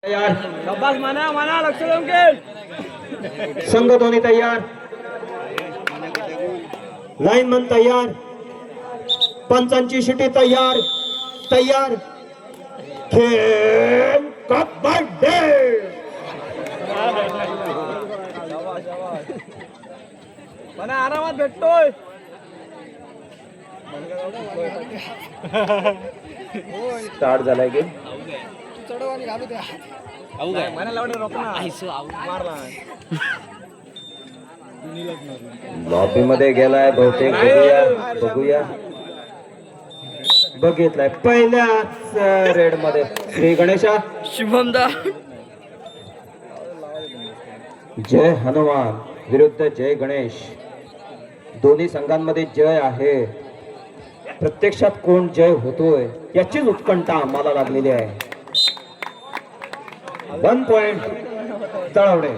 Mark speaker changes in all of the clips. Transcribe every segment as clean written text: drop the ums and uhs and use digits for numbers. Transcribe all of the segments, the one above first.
Speaker 1: तयार.
Speaker 2: शाबास माना माना लक्ष देऊन खेळ.
Speaker 1: संघ दोन्ही तयार. लाईनमन तयार. पंचांची शिटी तयार. तयार. खेळ कबड्डी.
Speaker 2: माना आरामात भेटतोय.
Speaker 1: स्टार्ट झालाय गेम.
Speaker 2: माना लावणे रोक ना. मारला.
Speaker 1: लॉबी मध्ये गेलाय बहुतेक. बघूया बघितलाय पहिल्याच रेड मध्ये. श्री गणेशा.
Speaker 2: शुभमदा.
Speaker 1: जय हनुमान विरुद्ध जय गणेश. दोन्ही संघांमध्ये जय आहे. प्रत्यक्षात कोण जय होतोय याचीच उत्कंठा आम्हाला लागलेली आहे. 1 पॉइंट तळवणे.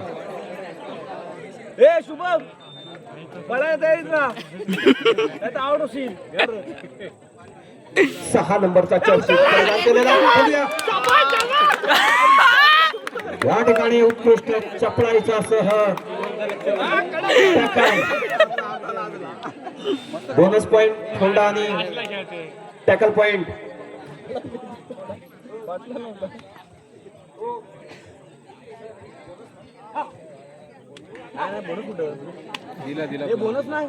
Speaker 2: ए शुभम पळायला तयारीत राहा. नाहीतर आउट होशील.
Speaker 1: 6 नंबरचा चर्चित परिधान केलेला. या ठिकाणी उत्कृष्ट चपळाईचा सह बोनस पॉइंट होंडा आणि टॅकल पॉइंट.
Speaker 2: दिला बोनस नाही.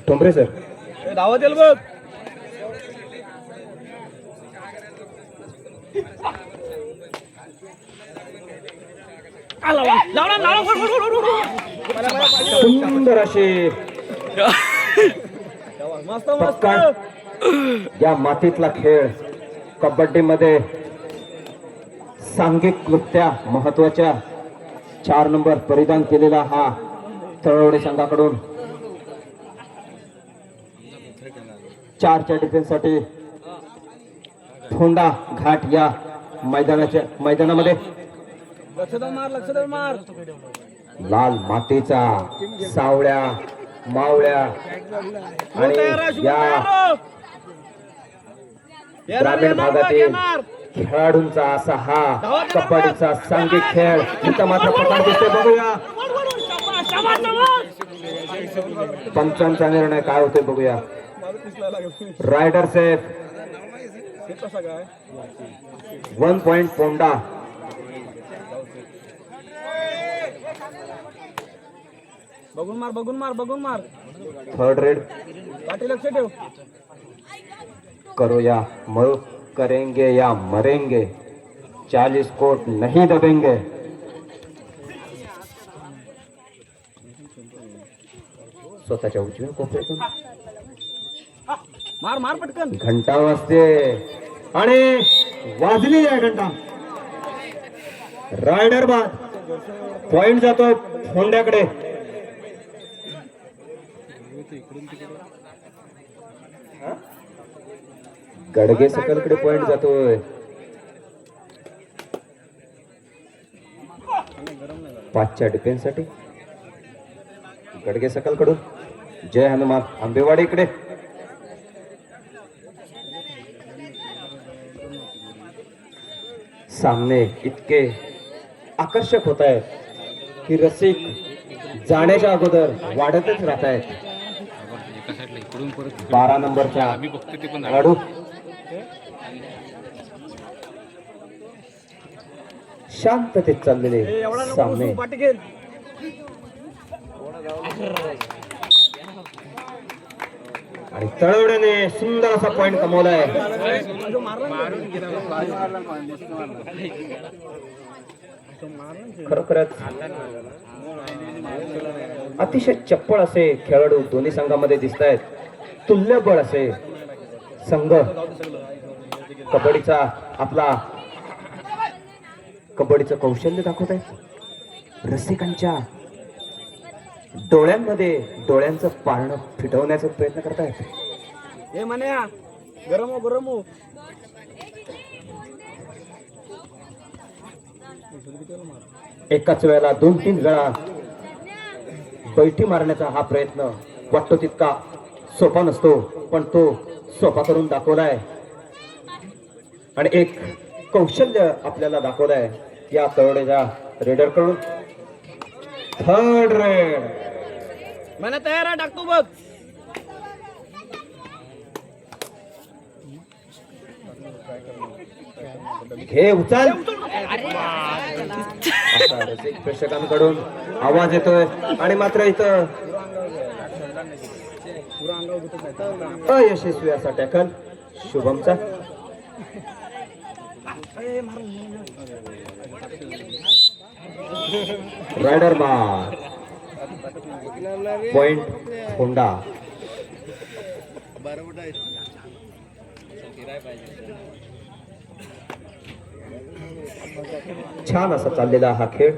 Speaker 1: टोंबरे सर
Speaker 2: धावत येईल बघ.
Speaker 1: सुंदर अशी
Speaker 2: मस्त मस्त.
Speaker 1: या मातीतला खेळ कबड्डी मध्ये सांघिक नृत्या महत्वाच्या 4 नंबर परिधान केलेला हा तळवडे संघाकडून 4च्या डिफेन्स साठी फोंडा घाट या मैदानामध्ये
Speaker 2: लक्ष देऊन मार.
Speaker 1: लाल मातीचा सावळ्या मावळ्या आणि या ग्रामीण भागातील खेळाडूंचा असा हा कबड्डीचा सांघिक खेळ इथं मात्र प्रकार दिसतोय. बघूया पंचांचा निर्णय काय होतोय बघूया. Raider safe. 1 पॉइंट पोंडा.
Speaker 2: बघून मार.
Speaker 1: Third raid.
Speaker 2: पाठी लक्ष ठेव.
Speaker 1: करो या मरो, करेंगे या मरेंगे, 40 कोट नहीं दबेंगे. स्वतःच्या उजव्या कोपऱ्यातून
Speaker 2: मार पटकन.
Speaker 1: घंटा वाजते आणि वाजली आहे घंटा. रायडर बाद. पॉइंट जातो फोंड्याकडे. गडगे सकलकडे पॉइंट जातोय. 5च्या डिफेन्स साठी गडगे सकल कडून जय हनुमान आंबेवाडी इकडे. सामने इतके आकर्षक होत आहेत की रसिक जाण्याच्या अगोदर वाढतच राहत आहेत. 12 नंबरचा खेळाडू शांततेत चाललेले सामने. आणि तळवड्याने सुंदर असा पॉइंट कमवलाय. खरोखरच अतिशय चप्पळ असे खेळाडू दोन्ही संघामध्ये दिसत आहेत. तुल्यबळ असे संघ कबड्डीचं कौशल्य दाखवत आहे. रसिकांच्या डोळ्यांचं पारणं फिटवण्याचा प्रयत्न करतायत.
Speaker 2: हे म्हण्या गरम हो
Speaker 1: एकाच वेळेला 2-3 वेळा बैठी मारण्याचा हा प्रयत्न वाटतो तितका सोपा नसतो, पण तो सोपा करून दाखवलाय आणि एक कौशल्य आपल्याला दाखवलंय या तळवड्याच्या रेडर कडून. Third red.
Speaker 2: मला तयार आहे, टाकतो बघ.
Speaker 1: घे उचल. असा रसिक प्रेक्षकांकडून आवाज येतोय आणि मात्र इथं अयशस्वी असा टॅकल शुभमचा. रायडर मार. Point Honda. छान असा चाललेला हा खेळ.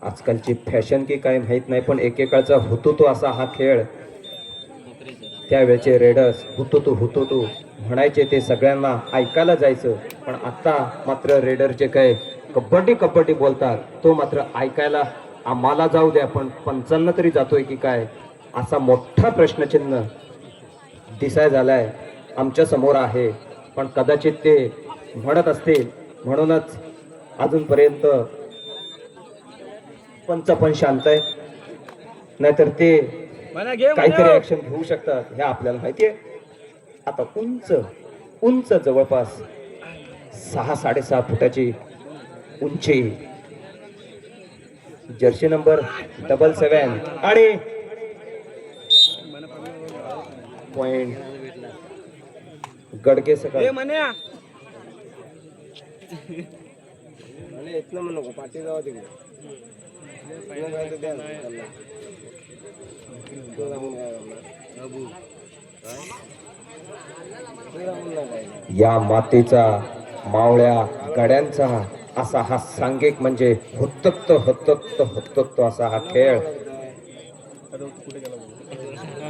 Speaker 1: आजकालची फॅशन की काय माहित नाही, पण एकेकाळचा हुतुतू असा हा खेळ. त्यावेळेचे रेडर्स हुतुतू म्हणायचे, ते सगळ्यांना ऐकायला जायचं. पण आता मात्र रेडरचे काय कबड्डी कबड्डी बोलतात, तो मात्र ऐकायला आम्हाला जाऊ द्या, पण पंचांना तरी जातोय की काय, असा मोठा प्रश्नचिन्ह दिसाय झालाय आमच्या समोर आहे. पण कदाचित ते म्हणत असतील म्हणूनच अजूनपर्यंत पंच पण शांत आहे, नाहीतर ते काहीतरी ऍक्शन घेऊ शकतात हे आपल्याला माहितीये. आता उंच जवळपास 6-6.5 फुटाची उंची, जर्सी नंबर 77 आणि पॉइंट गडके सकाळ. या मातीचा मावळ्या गड्यांचा असा हा सांघिक म्हणजे हुत्तक्त असा हा खेळ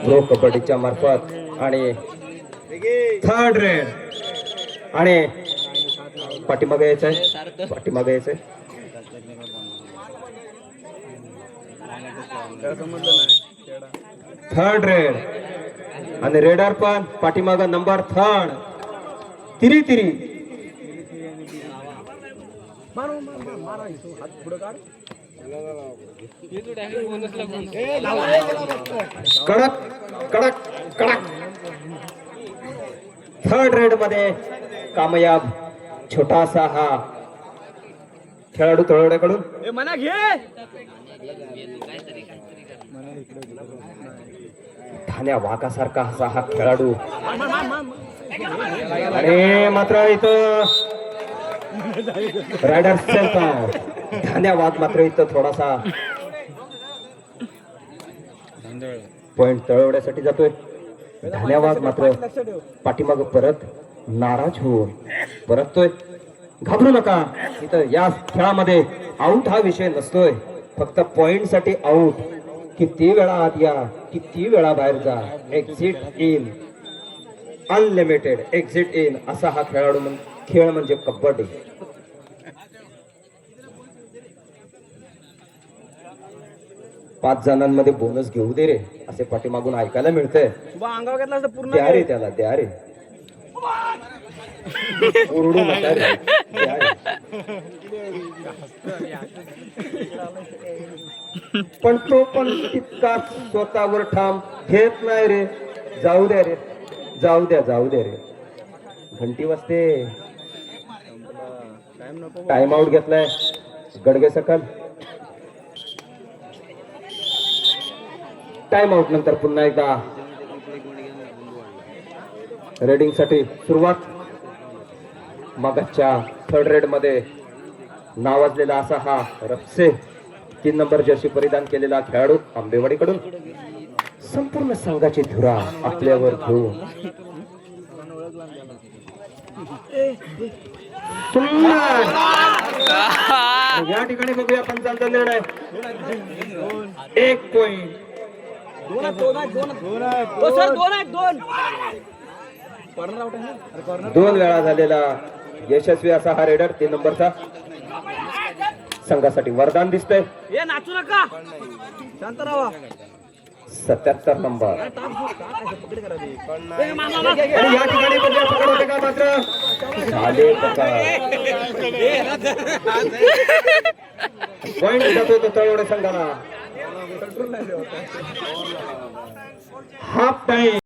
Speaker 1: प्रो कबड्डीच्या मार्फत. आणि थर्ड रेड. आणि पाठीमागे यायचंय. थर्ड रेड आणि रेडर पण पाठीमागा नंबर 3 तिरी. कडक. थर्ड रेड मध्ये कामयाब छोटासा हा खेळाडू तळवड्याकडून. ठाण्या वाघासारखा असा हा खेळाडू. आणि मात्र इथं रायडर ठाण्या वाघ मात्र इथं थोडासा पॉइंट तळवण्यासाठी जातोय. ठाण्या वाघ मात्र पाठीमाग परत नाराज होऊन परततोय. घाबरू नका, इथं या खेळामध्ये आऊट हा विषय नसतोय, फक्त पॉइंट साठी आऊट. किती वेळा आत या, किती वेळा बाहेर जा, exit in, unlimited exit in असा हा खेळ म्हणजे कबड्डी. पाच जणांमध्ये बोनस घेऊ दे रे असे पाठीमागून ऐकायला मिळतंय. द्या रे त्याला, द्या रे, ओरडू नका रे, द्या रे. पण तो पण तितका स्वतःवर ठाम घेत नाही रे. जाऊ द्या रे, जाऊ द्या रे. घंटी वाजते. टाइम आउट घेतलाय गडगे सकाळ. टाइम आउट नंतर पुन्हा एकदा रेडिंग साठी सुरुवात. मगाच्या थर्ड रेड मध्ये नावाजलेला असा हा रप्से 3 नंबर जर्सी परिधान केलेला खेळाडू आंबेवाडीकडून संपूर्ण संघाची धुरा आपल्यावर घेऊन या ठिकाणी बघूया पंचांचा निर्णय. 1 पॉइंट
Speaker 2: दोन आहेत हो सर, दोन आहेत दोन. कॉर्नर आउट आहे ना? अरे कॉर्नर.
Speaker 1: 2 वेळा झालेला यशस्वी असा हा रेडर 3 नंबरचा संघासाठी वरदान दिसतंय.
Speaker 2: हे नाचू नका, शांत राहा.
Speaker 1: 77 नंबर
Speaker 2: पकड करा ते.
Speaker 1: आणि या ठिकाणी बघूया पकड होते का मात्र झाले पकड. पॉइंट जातो तो तळवडे संघाला. Half time.